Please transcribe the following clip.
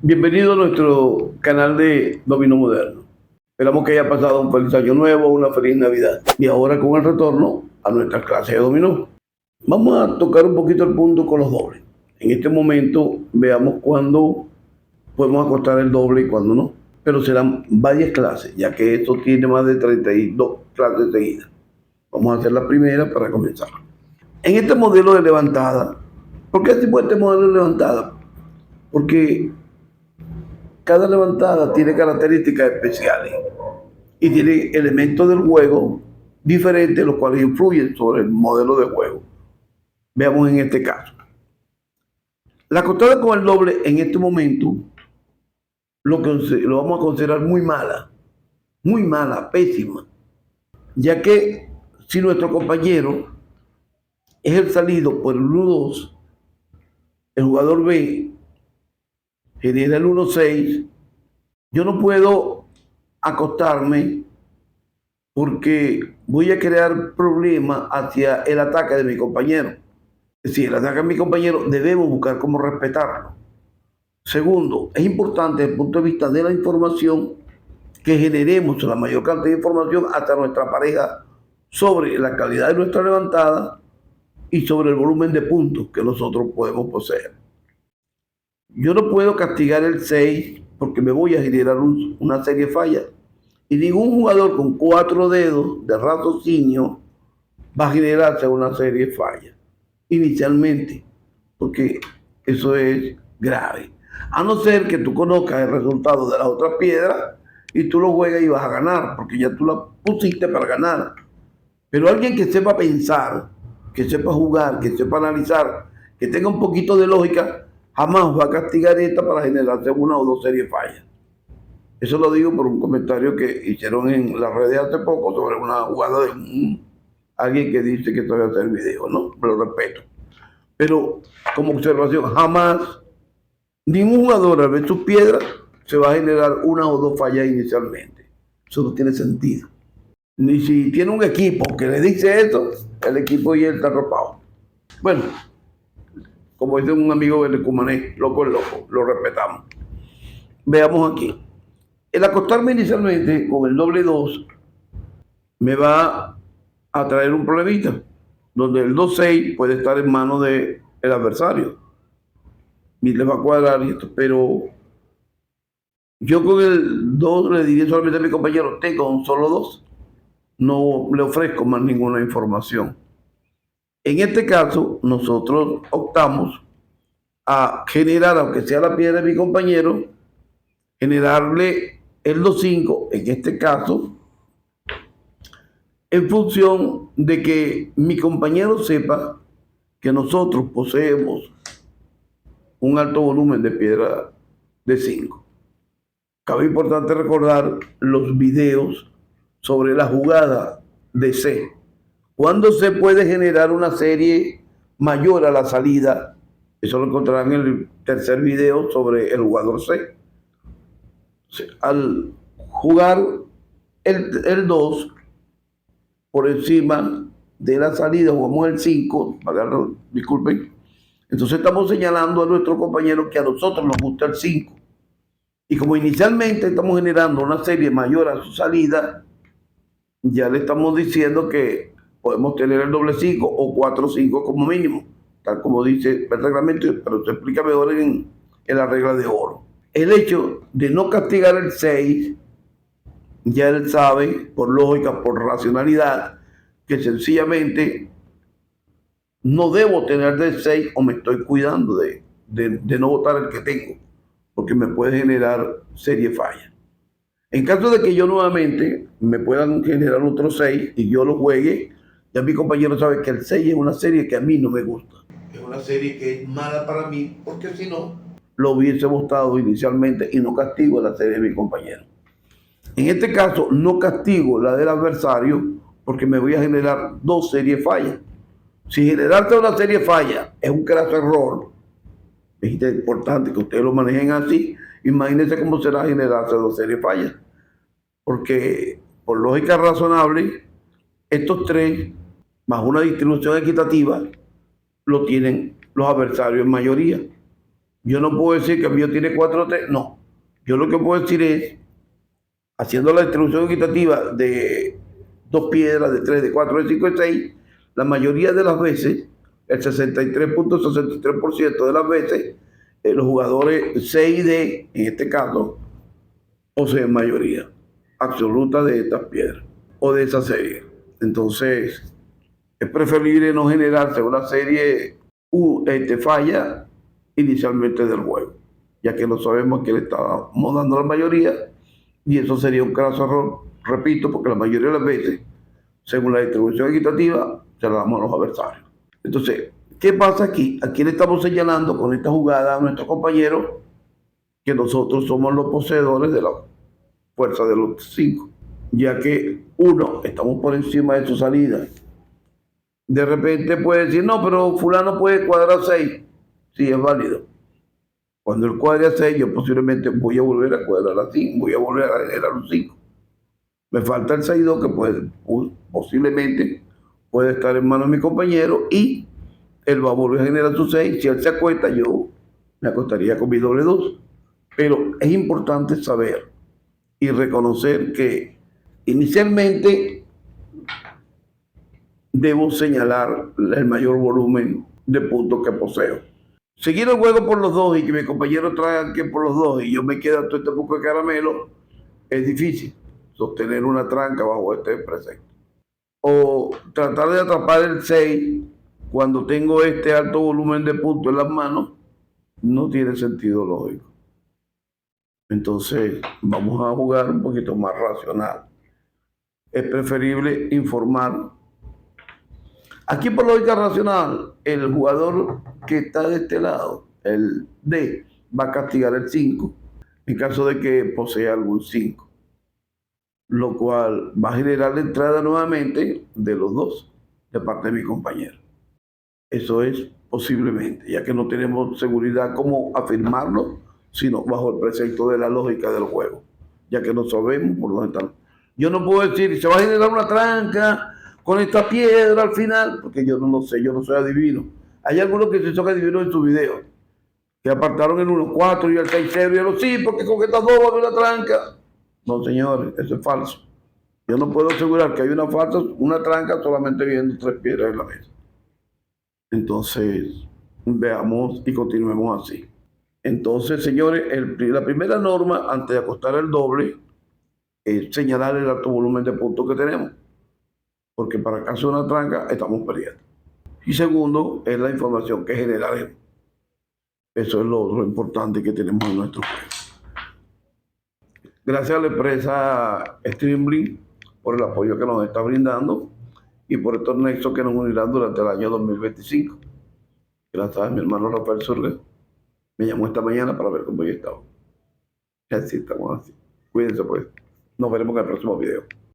Bienvenido a nuestro canal de Dominó Moderno. Esperamos que haya pasado un feliz año nuevo, una feliz Navidad. Y ahora con el retorno a nuestra clase de dominó. Vamos a tocar un poquito el punto con los dobles. En este momento veamos cuándo podemos acostar el doble y cuándo no. Pero serán varias clases, ya que esto tiene más de 32 clases seguidas. Vamos a hacer la primera para comenzar. En este modelo de levantada, ¿por qué hacemos este modelo de levantada? Porque cada levantada tiene características especiales y tiene elementos del juego diferentes, los cuales influyen sobre el modelo de juego. Veamos en este caso. La acostada con el doble en este momento lo vamos a considerar muy mala, pésima, ya que si nuestro compañero es el salido por el 1-2, el jugador B genera el 1-6, yo no puedo acostarme porque voy a crear problemas hacia el ataque de mi compañero. Si el ataque de mi compañero, debemos buscar cómo respetarlo. Segundo, es importante desde el punto de vista de la información que generemos la mayor cantidad de información hasta nuestra pareja sobre la calidad de nuestra levantada y sobre el volumen de puntos que nosotros podemos poseer. Yo no puedo castigar el 6 porque me voy a generar una serie de fallas. Y ningún jugador con 4 dedos de raciocinio va a generarse una serie de fallas inicialmente, porque eso es grave. A no ser que tú conozcas el resultado de las otras piedras y tú lo juegas y vas a ganar, porque ya tú la pusiste para ganar. Pero alguien que sepa pensar, que sepa jugar, que sepa analizar, que tenga un poquito de lógica, jamás va a castigar esta para generarse una o dos series de fallas. Eso lo digo por un comentario que hicieron en las redes hace poco sobre una jugada de alguien que dice que todavía hacer el video, ¿no? Me lo respeto. Pero como observación, jamás ningún jugador al ver sus piedras se va a generar una o dos fallas inicialmente. Eso no tiene sentido. Ni si tiene un equipo que le dice eso, el equipo ya está arropado. Bueno, como dice un amigo del Cumané, loco es loco, lo respetamos. Veamos aquí. El acostarme inicialmente con el doble 2 me va a traer un problemita, donde el 2-6 puede estar en manos del adversario y le va a cuadrar y esto, pero yo con el 2 le diría solamente a mi compañero, tengo un solo 2, no le ofrezco más ninguna información. En este caso, nosotros optamos a generar, aunque sea la piedra de mi compañero, generarle el 2-5, en este caso, en función de que mi compañero sepa que nosotros poseemos un alto volumen de piedra de 5. Cabe importante recordar los videos sobre la jugada de C. ¿Cuándo se puede generar una serie mayor a la salida? Eso lo encontrarán en el tercer video sobre el jugador C. Al jugar el 2 por encima de la salida, jugamos el 5, disculpen, entonces estamos señalando a nuestro compañero que a nosotros nos gusta el 5. Y como inicialmente estamos generando una serie mayor a su salida, ya le estamos diciendo que podemos tener el doble 5 o 4-5 como mínimo, tal como dice el reglamento, pero se explica mejor en la regla de oro. El hecho de no castigar el 6, ya él sabe, por lógica, por racionalidad, que sencillamente no debo tener de 6 o me estoy cuidando de no votar el que tengo, porque me puede generar serie falla. En caso de que yo nuevamente me puedan generar otro 6 y yo lo juegue, ya mi compañero sabe que el 6 es una serie que a mí no me gusta. Es una serie que es mala para mí, porque si no, lo hubiese votado inicialmente y no castigo la serie de mi compañero. En este caso, no castigo la del adversario porque me voy a generar dos series fallas. Si generarte una serie falla es un craso error, es importante que ustedes lo manejen así. Imagínense cómo será generarse dos series fallas. Porque por lógica razonable, estos tres, más una distribución equitativa, lo tienen los adversarios en mayoría. Yo no puedo decir que el mío tiene 4-3, no. Yo lo que puedo decir es, haciendo la distribución equitativa de 2 piedras, de 3, de 4, de 5, de 6, la mayoría de las veces, el 63.63% de las veces, los jugadores C y D, en este caso, poseen mayoría absoluta de estas piedras o de esa serie. Entonces, es preferible no generarse una serie falla inicialmente del juego, ya que no sabemos que le estamos dando la mayoría y eso sería un caso error, repito, porque la mayoría de las veces, según la distribución equitativa, se la damos a los adversarios. Entonces, ¿qué pasa aquí? Aquí le estamos señalando con esta jugada a nuestros compañeros que nosotros somos los poseedores de la fuerza de los 5, ya que uno, estamos por encima de su salida. De repente puede decir, no, pero fulano puede cuadrar 6. Sí, es válido. Cuando él cuadre a 6, yo posiblemente voy a volver a cuadrar a 5, voy a volver a generar un 5. Me falta el 6-2 que posiblemente puede estar en manos de mi compañero y él va a volver a generar su 6. Si él se acuesta, yo me acostaría con mi doble 2. Pero es importante saber y reconocer que inicialmente debo señalar el mayor volumen de puntos que poseo. Seguir el juego por los dos y que mi compañero traiga que por los dos y yo me quede todo este poco de caramelo es difícil. Sostener una tranca bajo este precepto. O tratar de atrapar el 6 cuando tengo este alto volumen de puntos en las manos no tiene sentido lógico. Entonces vamos a jugar un poquito más racional. Es preferible informar. Aquí por lógica racional, el jugador que está de este lado, el D, va a castigar el 5 en caso de que posea algún 5, lo cual va a generar la entrada nuevamente de los dos, de parte de mi compañero. Eso es posiblemente, ya que no tenemos seguridad cómo afirmarlo, sino bajo el precepto de la lógica del juego, ya que no sabemos por dónde están. Yo no puedo decir, se va a generar una tranca con esta piedra al final, porque yo no lo sé, yo no soy adivino. Hay algunos que se son adivinos en su video, que apartaron el 1-4 y el 6-0 y el sí, porque con estas dos va a haber una tranca. No, señores, eso es falso. Yo no puedo asegurar que hay una tranca solamente viendo 3 piedras en la mesa. Entonces, veamos y continuemos así. Entonces, señores, la primera norma antes de acostar el doble es señalar el alto volumen de puntos que tenemos, porque para caso de una tranca estamos perdiendo. Y segundo, es la información que generaremos. Eso es lo importante que tenemos en nuestro juego. Gracias a la empresa Streamlink por el apoyo que nos está brindando y por estos nexos que nos unirán durante el año 2025. Gracias a mi hermano Rafael Surga. Me llamó esta mañana para ver cómo yo estaba. Así estamos así. Cuídense pues. Nos veremos en el próximo video.